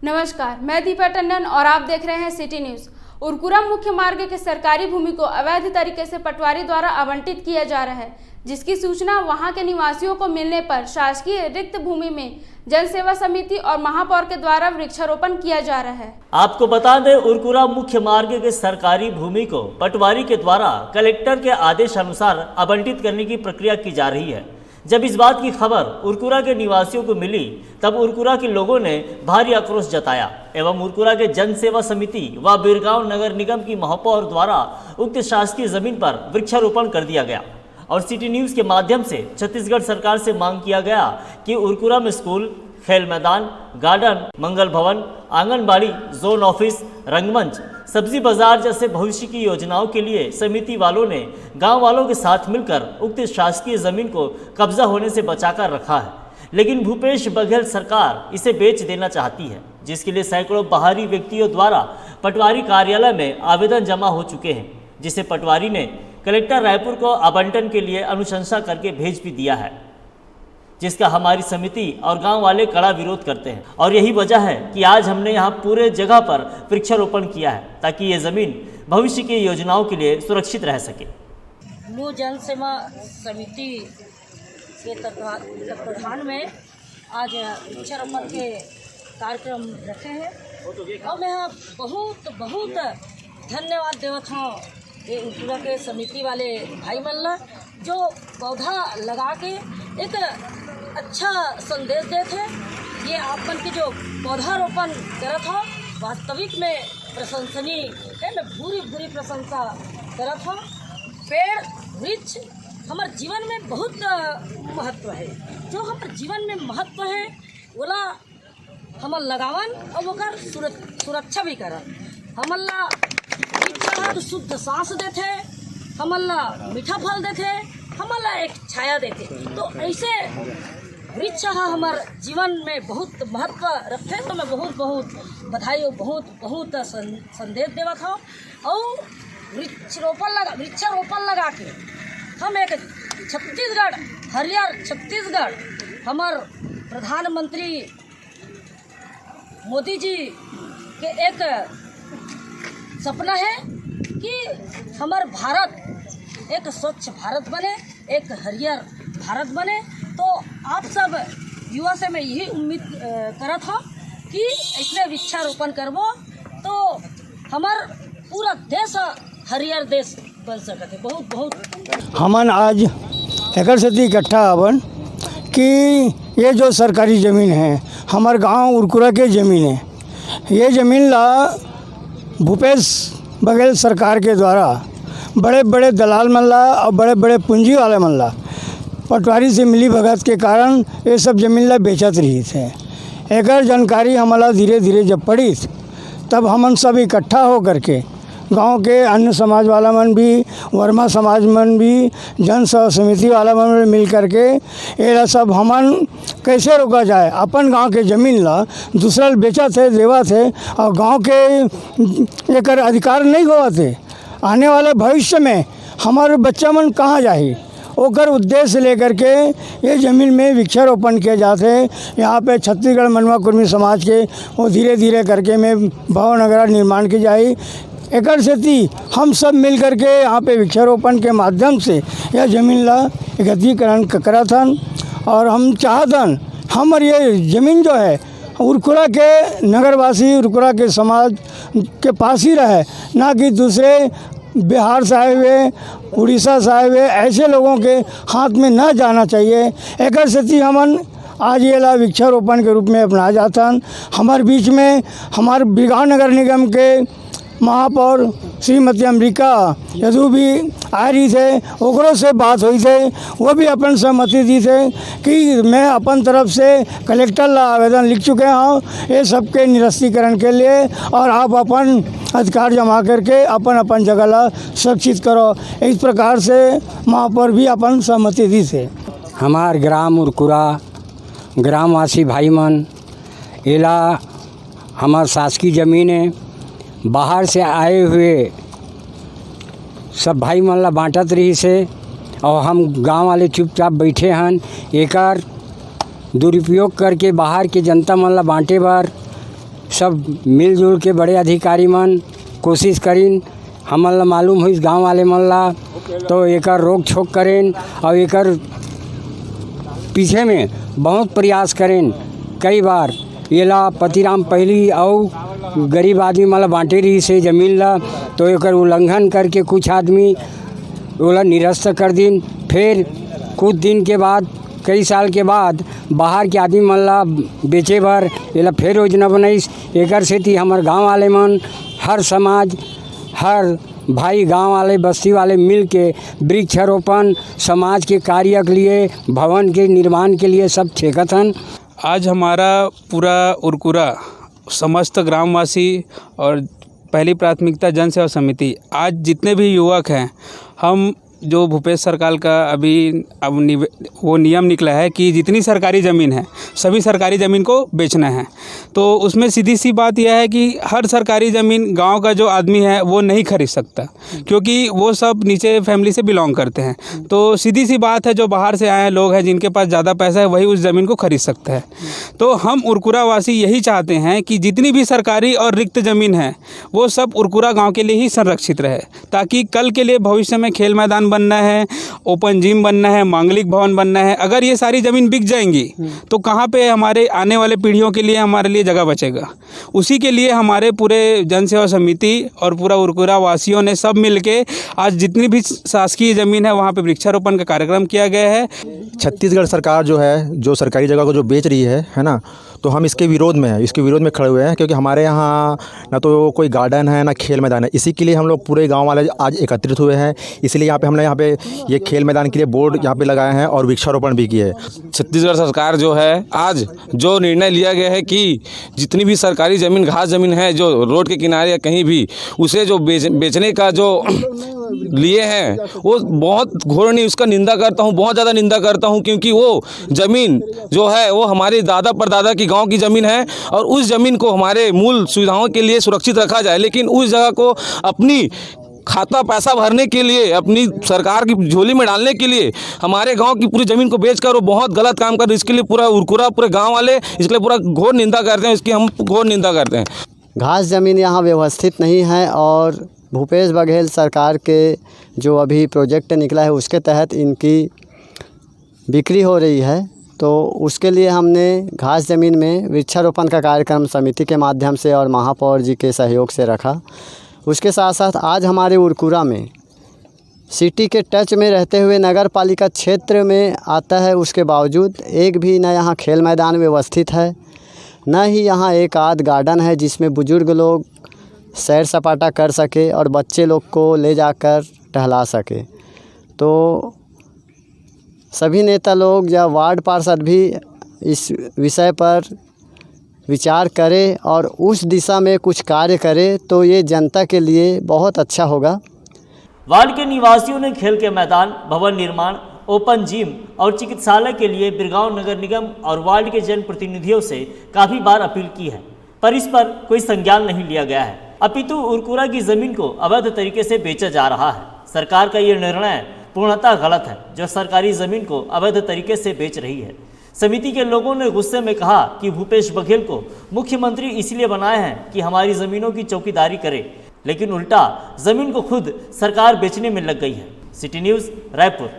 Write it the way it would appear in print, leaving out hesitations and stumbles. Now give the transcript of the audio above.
नमस्कार, मैं दीपा टंडन और आप देख रहे हैं सिटी न्यूज। उरकुरा मुख्य मार्ग के सरकारी भूमि को अवैध तरीके से पटवारी द्वारा आवंटित किया जा रहा है, जिसकी सूचना वहां के निवासियों को मिलने पर शासकीय रिक्त भूमि में जन सेवा समिति और महापौर के द्वारा वृक्षारोपण किया जा रहा है। आपको बता दें, उरकुरा मुख्य मार्ग के सरकारी भूमि को पटवारी के द्वारा कलेक्टर के आदेश अनुसार आवंटित करने की प्रक्रिया की जा रही है। जब इस बात की खबर उरकुरा के निवासियों को मिली, तब उरकुरा के लोगों ने भारी आक्रोश जताया एवं उरकुरा के जन सेवा समिति व बिरगांव नगर निगम की महापौर द्वारा उक्त शासकीय जमीन पर वृक्षारोपण कर दिया गया। और सिटी न्यूज़ के माध्यम से छत्तीसगढ़ सरकार से मांग किया गया कि उरकुरा में स्कूल, खेल मैदान, गार्डन, मंगल भवन, आंगनबाड़ी, जोन ऑफिस, रंगमंच, सब्जी बाजार जैसे भविष्य की योजनाओं के लिए समिति वालों ने गांव वालों के साथ मिलकर उक्त शासकीय जमीन को कब्जा होने से बचाकर रखा है। लेकिन भूपेश बघेल सरकार इसे बेच देना चाहती है, जिसके लिए सैकड़ों बाहरी व्यक्तियों द्वारा पटवारी कार्यालय में आवेदन जमा हो चुके हैं, जिसे पटवारी ने कलेक्टर रायपुर को आवंटन के लिए अनुशंसा करके भेज भी दिया है, जिसका हमारी समिति और गांव वाले कड़ा विरोध करते हैं। और यही वजह है कि आज हमने यहां पूरे जगह पर वृक्षारोपण किया है, ताकि ये ज़मीन भविष्य की योजनाओं के लिए सुरक्षित रह सके। ब्लू जन सेवा समिति के तत्वाधान में आज वृक्षारोपण के कार्यक्रम रखे हैं और मैं बहुत बहुत धन्यवाद देवत हूँ ये उरकुरा के समिति वाले भाई मन जो पौधा लगा के एक अच्छा संदेश देते हैं। ये आप मन के जो पौधारोपण करत हो वास्तविक में प्रशंसनीय है। मैं पूरी प्रशंसा करत हूँ। पेड़ वृक्ष हमारे जीवन में बहुत महत्व है। जो हमारे जीवन में महत्व है बोला हम लगावन और वो सुरक्षा भी करन। हमला वृक्ष शुद्ध सांस देते, हमला मीठा फल देते, हमला एक छाया देते। तो ऐसे वृक्ष हमारे जीवन में बहुत महत्व रखते। तो मैं बहुत बधाई और बहुत संदेश देवा था। और वृक्षारोपण लगा के हम एक छत्तीसगढ़ हरियर छत्तीसगढ़ हमार प्रधानमंत्री मोदी जी के एक सपना है कि हमार भारत एक स्वच्छ भारत बने, एक हरियर भारत बने। तो आप सब युवा से मैं यही उम्मीद करत हूँ कि इसमें वृक्षारोपण करबो तो हमार पूरा देश हरियर देश बन सकते। बहुत हमन आज एकर से इकट्ठा हवन कि ये जो सरकारी ज़मीन है हमार गांव उरकुरा के ज़मीन है। ये ज़मीन ला भूपेश बघेल सरकार के द्वारा बड़े बड़े दलाल मन ला और बड़े बड़े पूंजी वाले मन ला पटवारी से मिली भगत के कारण ये सब ज़मीन ला बेचत रही थे। एकर जानकारी हमारा धीरे धीरे जब पड़ी तब हमन सब इकट्ठा हो करके गांव के अन्य समाज वाला मन भी, वर्मा समाज मन भी, जन सेवा समिति वाला मन मिल करके ये सब हमन कैसे रोका जाए। अपन गांव के ज़मीन ला दूसरा बेचा थे, देवा थे और गांव के एक अधिकार नहीं हुआ थे। आने वाले भविष्य में हमारे बच्चा मन कहाँ जाही, ओकर उद्देश्य लेकर के ये ज़मीन में वृक्षारोपण किए जाते। यहाँ पे छत्तीसगढ़ मनवा कुर्मी समाज के वो धीरे धीरे करके में भवन वगैरह निर्माण की जाए। एकर से हम सब मिल करके यहाँ पे वृक्षारोपण के माध्यम से यह ज़मीन ला एकत्रीकरण करा था। और हम चाहतन हमार ये ज़मीन जो है उरकुरा के नगरवासी, उरकुरा के समाज के पास ही रहे, ना कि दूसरे बिहार से आए हुए, उड़ीसा से आए हुए ऐसे लोगों के हाथ में ना जाना चाहिए। एकर से हमन आज ये ला वृक्षारोपण के रूप में अपनाया जाता। हमारे बीच में हमारे बिरगांव नगर निगम के महापौर श्रीमती अम्बिका यदु भी आ रही थे, ओकरों से बात हुई थे, वो भी अपन सहमति दी थे कि मैं अपन तरफ से कलेक्टर ला आवेदन लिख चुके हूँ ये सबके निरस्तीकरण के लिए और आप अपन अधिकार जमा करके अपन जगह ला सुरक्षित करो। इस प्रकार से महापौर भी अपन सहमति दी थे। हमार ग्राम उरकुरा ग्रामवासी भाई मन एला हमार शासकीय ज़मीन है। बाहर से आए हुए सब भाई मन ला बाँटत रही से और हम गांव वाले चुपचाप बैठे हन। एकर दुरुपयोग करके बाहर के जनता मन ला बाँटे बर सब मिलजुल के बड़े अधिकारी मन कोशिश करीन, हमन ला मालूम हुई गांव वाले मन ला, तो एकर रोक छोक करें और एकर पीछे में बहुत प्रयास करें। कई बार येला पतिराम पहली और गरीब आदमी मला बांटे रही से ज़मीन ला, तो एकर उल्लंघन करके कुछ आदमी ओला निरस्त कर दिन। फिर कुछ दिन के बाद, कई साल के बाद बाहर के आदमी मन ला बेचे बर एला फिर योजना बनाइस। एकर सेती हमार गांव वाले मन, हर समाज, हर भाई गांव वाले बस्ती वाले मिल के वृक्षारोपण, समाज के कार्य के लिए, भवन के निर्माण के लिए सब ठेकत हन। आज हमारा पूरा उरकुरा समस्त ग्रामवासी और पहली प्राथमिकता जन सेवा समिति, आज जितने भी युवक हैं, हम जो भूपेश सरकार का अभी वो नियम निकला है कि जितनी सरकारी ज़मीन है सभी सरकारी ज़मीन को बेचना है। तो उसमें सीधी सी बात यह है कि हर सरकारी ज़मीन गांव का जो आदमी है वो नहीं खरीद सकता, क्योंकि वो सब नीचे फैमिली से बिलोंग करते हैं। तो सीधी सी बात है, जो बाहर से आए लोग हैं जिनके पास ज़्यादा पैसा है वही उस ज़मीन को खरीद सकता है। तो हम उरकुरा वासी यही चाहते हैं कि जितनी भी सरकारी और रिक्त ज़मीन है वो सब उरकुरा गाँव के लिए ही संरक्षित रहे, ताकि कल के लिए भविष्य में खेल मैदान बनना है, ओपन जिम बनना है, मांगलिक भवन बनना है। अगर ये सारी ज़मीन बिक जाएंगी तो कहाँ पे हमारे आने वाले पीढ़ियों के लिए हमारे लिए जगह बचेगा। उसी के लिए हमारे पूरे जन सेवा समिति और पूरा उरकुरा वासियों ने सब मिलके आज जितनी भी शासकीय ज़मीन है वहाँ पे वृक्षारोपण का कार्यक्रम किया गया है। छत्तीसगढ़ सरकार जो है, जो सरकारी जगह को जो बेच रही है ना, तो हम इसके विरोध में खड़े हुए हैं, क्योंकि हमारे यहाँ ना तो कोई गार्डन है ना खेल मैदान है। इसी के लिए हम लोग पूरे गांव वाले आज एकत्रित हुए हैं। इसलिए हमने यहाँ पे ये खेल मैदान के लिए बोर्ड यहाँ पे लगाए हैं और वृक्षारोपण भी किए हैं। छत्तीसगढ़ सरकार जो है, आज जो निर्णय लिया गया है कि जितनी भी सरकारी ज़मीन, घास ज़मीन है जो रोड के किनारे या कहीं भी, उसे जो बेचने का जो लिए हैं वो बहुत घोर नहीं, उसका निंदा करता हूँ, बहुत ज़्यादा निंदा करता हूँ। क्योंकि वो ज़मीन जो है वो हमारे दादा परदादा की गांव की ज़मीन है और उस ज़मीन को हमारे मूल सुविधाओं के लिए सुरक्षित रखा जाए, लेकिन उस जगह को अपनी खाता पैसा भरने के लिए, अपनी सरकार की झोली में डालने के लिए हमारे गांव की पूरी ज़मीन को बेचकर वो बहुत गलत काम कर रहे हैं। इसके लिए पूरा उरकुरा, पूरे गांव वाले इसके लिए पूरा घोर निंदा करते हैं। इसकी हम घोर निंदा करते हैं। घास ज़मीन यहाँ व्यवस्थित नहीं है और भूपेश बघेल सरकार के जो अभी प्रोजेक्ट निकला है उसके तहत इनकी बिक्री हो रही है। तो उसके लिए हमने घास ज़मीन में वृक्षारोपण का कार्यक्रम समिति के माध्यम से और महापौर जी के सहयोग से रखा। उसके साथ साथ आज हमारे उरकुरा में सिटी के टच में रहते हुए नगर पालिका क्षेत्र में आता है, उसके बावजूद एक भी न यहाँ खेल मैदान व्यवस्थित है, न ही यहाँ एक आध गार्डन है जिसमें बुजुर्ग लोग सैर सपाटा कर सके और बच्चे लोग को ले जाकर टहला सके। तो सभी नेता लोग या वार्ड पार्षद भी इस विषय पर विचार करें और उस दिशा में कुछ कार्य करें तो ये जनता के लिए बहुत अच्छा होगा। वार्ड के निवासियों ने खेल के मैदान, भवन निर्माण, ओपन जिम और चिकित्सालय के लिए बिरगांव नगर निगम और वार्ड के जनप्रतिनिधियों से काफ़ी बार अपील की है, पर इस पर कोई संज्ञान नहीं लिया गया है। अपितु उरकुरा की ज़मीन को अवैध तरीके से बेचा जा रहा है। सरकार का ये निर्णय पूर्णतः गलत है, जो सरकारी ज़मीन को अवैध तरीके से बेच रही है। समिति के लोगों ने गुस्से में कहा कि भूपेश बघेल को मुख्यमंत्री इसलिए बनाए हैं कि हमारी ज़मीनों की चौकीदारी करे, लेकिन उल्टा ज़मीन को खुद सरकार बेचने में लग गई है। City news, Raipur.